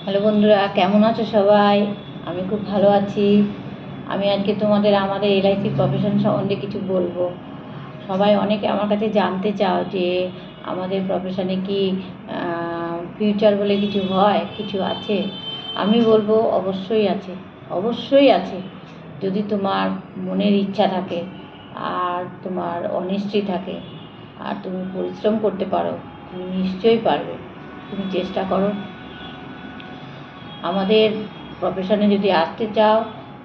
Hello বন্ধুরা, কেমন আছো সবাই? আমি খুব ভালো আছি। আমি আজকে তোমাদের আমাদের এলআইসি প্রফেশন সম্বন্ধে কিছু বলবো। সবাই অনেকে আমার কাছে জানতে চাও যে আমাদের প্রফেশনে কি ফিউচার বলে কিছু হয়, কিছু আছে? আমি বলবো অবশ্যই আছে, অবশ্যই আছে। যদি তোমার মনের ইচ্ছা থাকে আর তোমার অনেস্টি থাকে আর তুমি পরিশ্রম করতে পারো, তুমি নিশ্চয়ই পারবে। তুমি চেষ্টা করো। আমাদের প্রফেশনে যদি আসতে চাও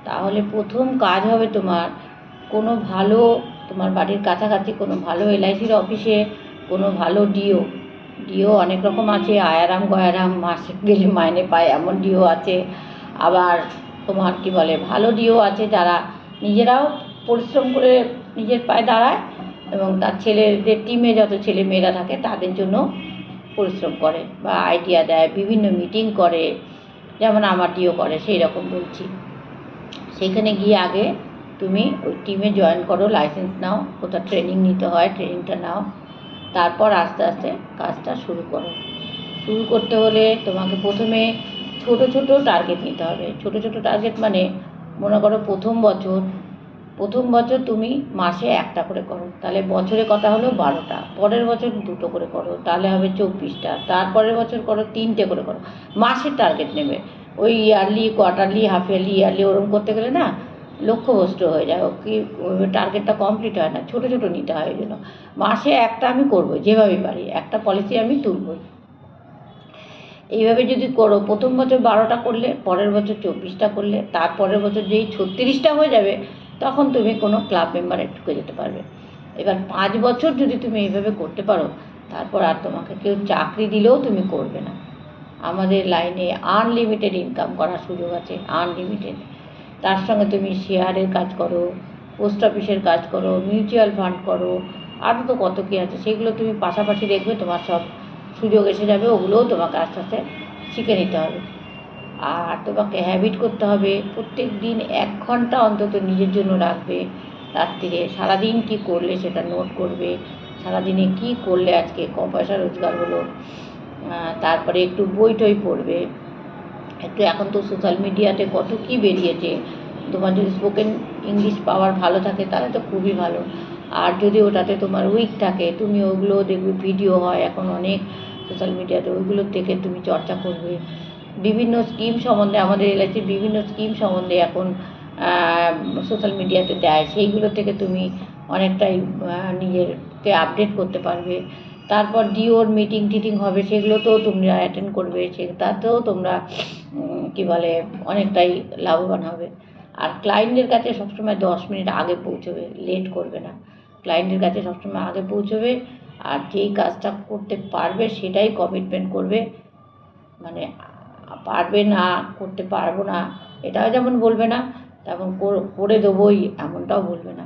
তাহলে প্রথম কাজ হবে তোমার তোমার বাড়ির কাছাকাছি কোনো ভালো এলআইসির অফিসে কোনো ভালো ডিও অনেক রকম আছে। আয়ারাম গয়ারাম মাসে গেলে মাইনে পায় এমন ডিও আছে। আবার তোমার কি বলে, ভালো ডিও আছে যারা নিজেরাও পরিশ্রম করে নিজের পায়ে দাঁড়ায় এবং তার ছেলেদের টিমে যত ছেলে মেয়েরা থাকে তাদের জন্য পরিশ্রম করে বা আইডিয়া দেয়, বিভিন্ন মিটিং করে, যেমন আমার ডিও করে সেই রকম বলছি। সেইখানে গিয়ে আগে তুমি ওই টিমে জয়েন করো, লাইসেন্স নাও, কোথাও ট্রেনিং নিতে হয় ট্রেনিংটা নাও, তারপর আস্তে আস্তে কাজটা শুরু করো। শুরু করতে হলে তোমাকে প্রথমে ছোট ছোট টার্গেট নিতে হবে। ছোট ছোট টার্গেট মানে মনে করো প্রথম বছর তুমি মাসে একটা করে করো, তাহলে বছরে কথা হলো 12টা। পরের বছর 2টো করে করো, তাহলে হবে 24টা। তারপরের বছর করো 3টে করে করো। মাসের টার্গেট নেবে। ওই ইয়ারলি, কোয়ার্টারলি, হাফ ইয়ারলি, ওরকম করতে গেলে না লক্ষ্যভ্রষ্ট হয়ে যায়। কি ওই টার্গেটটা কমপ্লিট হয় না। ছোট ছোট নিতে হয়। ওই জন্য মাসে একটা আমি করবো, যেভাবেই পারি একটা পলিসি আমি তুলবই। এইভাবে যদি করো, প্রথম বছর 12টা করলে, পরের বছর 24টা করলে, তারপরের বছর যেই 36টা হয়ে যাবে তখন তুমি কোনো ক্লাব মেম্বারে ঢুকে যেতে পারবে। এবার 5 বছর যদি তুমি এইভাবে করতে পারো, তারপর আর তোমাকে কেউ চাকরি দিলেও তুমি করবে না। আমাদের লাইনে আনলিমিটেড ইনকাম করার সুযোগ আছে, আনলিমিটেড। তার সঙ্গে তুমি শেয়ারের কাজ করো, পোস্ট অফিসের কাজ করো, মিউচুয়াল ফান্ড করো, আরও তো কত কী আছে, সেগুলো তুমি পাশাপাশি দেখবে তোমার সব সুযোগ এসে যাবে। ওগুলোও তোমাকে আস্তে আস্তে শিখে নিতে হবে। আর তোমাকে হ্যাবিট করতে হবে, প্রত্যেক দিন 1 ঘন্টা অন্তত নিজের জন্য রাখবে। রাত্রিরে সারাদিন কী করলে সেটা নোট করবে। সারাদিনে কী করলে আজকে ক পয়সা রোজগার হলো। তারপরে একটু বই টই পড়বে। একটু এখন তো সোশ্যাল মিডিয়াতে কত কী বেরিয়েছে। তোমার যদি স্পোকেন ইংলিশ পাওয়ার ভালো থাকে তাহলে তো খুবই ভালো। আর যদি ওটাতে তোমার উইক থাকে, তুমি ওগুলো দেখবে, ভিডিও হয় এখন অনেক সোশ্যাল মিডিয়াতে, ওইগুলোর থেকে তুমি চর্চা করবে। বিভিন্ন স্কিম সম্বন্ধে, আমাদের এলআইসির বিভিন্ন স্কিম সম্বন্ধে এখন সোশ্যাল মিডিয়াতে দেয়, সেইগুলো থেকে তুমি অনেকটাই নিজেরকে আপডেট করতে পারবে। তারপর ডিওর মিটিং টিটিং হবে, সেগুলোতেও তোমরা অ্যাটেন্ড করবে, তাতেও তোমরা কী বলে অনেকটাই লাভবান হবে। আর ক্লায়েন্টের কাছে সবসময় 10 মিনিট আগে পৌঁছবে, লেট করবে না। ক্লায়েন্টের কাছে সবসময় আগে পৌঁছবে আর যেই কাজটা করতে পারবে সেটাই কমিটমেন্ট করবে। মানে পারবে না, করতে পারবো না এটাও যেমন বলবে না, তেমন করে দেবোই এমনটাও বলবে না।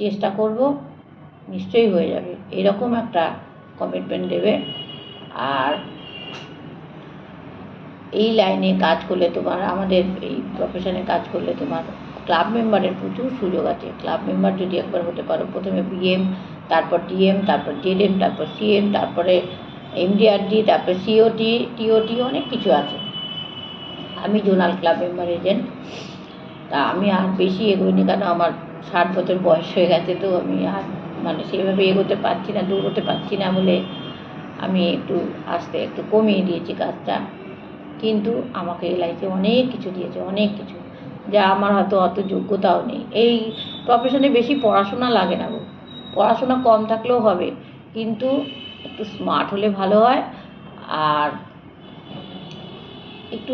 চেষ্টা করব, নিশ্চয়ই হয়ে যাবে, এরকম একটা কমিটমেন্ট দেবে। আর এই লাইনে কাজ করলে তোমার, আমাদের এই প্রফেশনে কাজ করলে তোমার ক্লাব মেম্বারের প্রচুর সুযোগ আছে। ক্লাব মেম্বার যদি একবার হতে পারো, প্রথমে বিএম, তারপর ডিএম, তারপর জেডএম, তারপর সিএম, তারপরে এমডিআরডি, তারপর সিওটি, টিওটি, অনেক কিছু আছে। আমি জোনাল ক্লাব মেম্বার এজেন্ট। তা আমি আর বেশি এগোইনি, কেন আমার 60 বছর বয়স হয়ে গেছে, তো আমি আর সেভাবে এগোতে পারছি না, দৌড়োতে পারছি না বলে আমি একটু কমিয়ে দিয়েছি কাজটা। কিন্তু আমাকে এলআইসি অনেক কিছু দিয়েছে, অনেক কিছু, যা আমার হয়তো অত যোগ্যতাও নেই। এই প্রফেশনে বেশি পড়াশোনা লাগে না গো, পড়াশোনা কম থাকলেও হবে, কিন্তু একটু স্মার্ট হলে ভালো হয়। আর একটু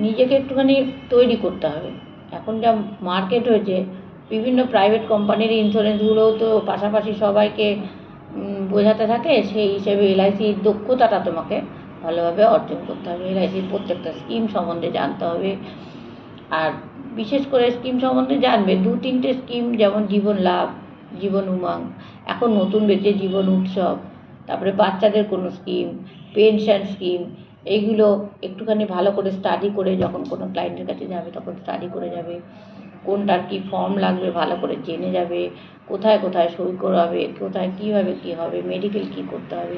নিজেকে একটুখানি তৈরি করতে হবে। এখন যা মার্কেট হয়েছে, বিভিন্ন প্রাইভেট কোম্পানির ইন্স্যুরেন্সগুলোও তো পাশাপাশি সবাইকে বোঝাতে থাকে, সেই হিসেবে এলআইসির দক্ষতাটা তোমাকে ভালোভাবে অর্জন করতে হবে। এলআইসির প্রত্যেকটা স্কিম সম্বন্ধে জানতে হবে। আর বিশেষ করে স্কিম সম্বন্ধে জানবে 2-3টে স্কিম, যেমন জীবন লাভ, জীবন উমাং, এখন নতুন বেঁচে জীবন উৎসব, তারপরে বাচ্চাদের কোনো স্কিম, পেনশন স্কিম, এইগুলো একটুখানি ভালো করে স্টাডি করে যখন কোনো ক্লায়েন্টের কাছে যাবে তখন স্টাডি করে যাবে। কোনটার কী ফর্ম লাগবে ভালো করে জেনে যাবে। কোথায় কোথায় সই করাবে, কোথায় কীভাবে কী হবে, মেডিকেল কী করতে হবে,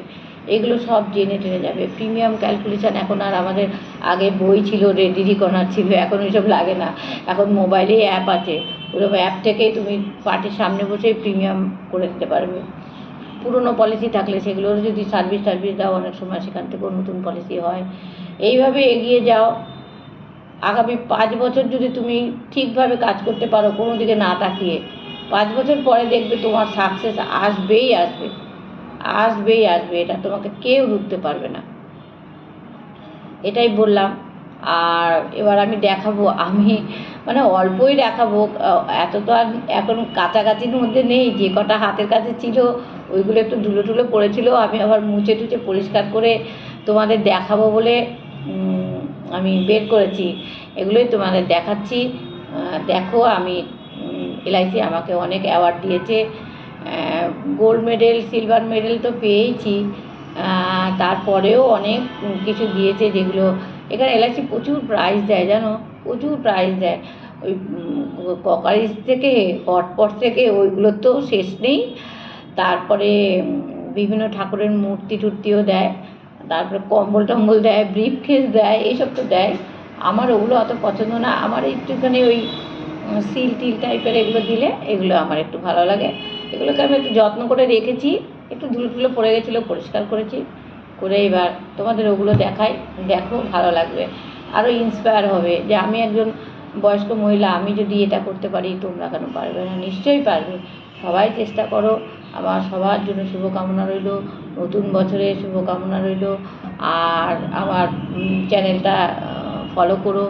এগুলো সব জেনে টেনে যাবে। প্রিমিয়াম ক্যালকুলেশান এখন আর আমাদের আগে বই ছিল, রেডি করার ছিল, এখন ওইসব লাগে না। এখন মোবাইলেই অ্যাপ আছে, পুরো অ্যাপ থেকেই তুমি পার্টির সামনে বসেই প্রিমিয়াম করে দিতে পারবে। পুরনো পলিসি থাকলে সেগুলোর যদি সার্ভিস দাও, অনেক সময় সেখান থেকেও নতুন পলিসি হয়। এইভাবে এগিয়ে যাও। আগামী 5 বছর যদি তুমি ঠিকভাবে কাজ করতে পারো, কোনো দিকে না তাকিয়ে, 5 বছর পরে দেখবে তোমার সাকসেস আসবেই আসবে, আসবেই আসবে। এটা তোমাকে কেউ রুখতে পারবে না। এটাই বললাম। আর এবার আমি দেখাবো, আমি মানে অল্পই দেখাবো, এত তো আর এখন কাছাকাছির মধ্যে নেই। যে কটা হাতের কাছে ছিল ওইগুলো একটু ধুলো টুলো পড়েছিল, আমি আবার মুছে টুছে পরিষ্কার করে তোমাদের দেখাবো বলে আমি বের করেছি। এগুলোই তোমাদের দেখাচ্ছি। দেখো, আমি LIC আমাকে অনেক অ্যাওয়ার্ড দিয়েছে, গোল্ড মেডেল, সিলভার মেডেল তো পেয়েইছি, তারপরেও অনেক কিছু দিয়েছে, যেগুলো এখানে LIC প্রচুর প্রাইজ দেয়, জানো, প্রচুর প্রাইজ দেয়। ওই ককারিজ থেকে, হটপট থেকে, ওইগুলোর তো শেষ নেই। তারপরে বিভিন্ন ঠাকুরের মূর্তি টুর্তিও দেয়, তারপরে কম্বল টম্বল দেয়, ব্রিফ কেস দেয়, এইসব তো দেয়। আমার ওগুলো অত পছন্দ না, আমার একটুখানি ওই সিল টিল টাইপের এগুলো দিলে এগুলো আমার একটু ভালো লাগে। এগুলোকে আমি একটু যত্ন করে রেখেছি, একটু ধুলো টুলো পড়ে গেছিলো, পরিষ্কার করেছি, করে এবার তোমাদের ওগুলো দেখাই। দেখো, ভালো লাগবে, আরও ইন্সপায়ার হবে যে আমি একজন বয়স্ক মহিলা, আমি যদি এটা করতে পারি, তোমরা কেন পারবে না? নিশ্চয়ই পারবে। সবাই চেষ্টা করো। আমার সবার জন্য শুভকামনা রইল, নতুন বছরের শুভকামনা রইল। আর আমার চ্যানেলটা ফলো করো,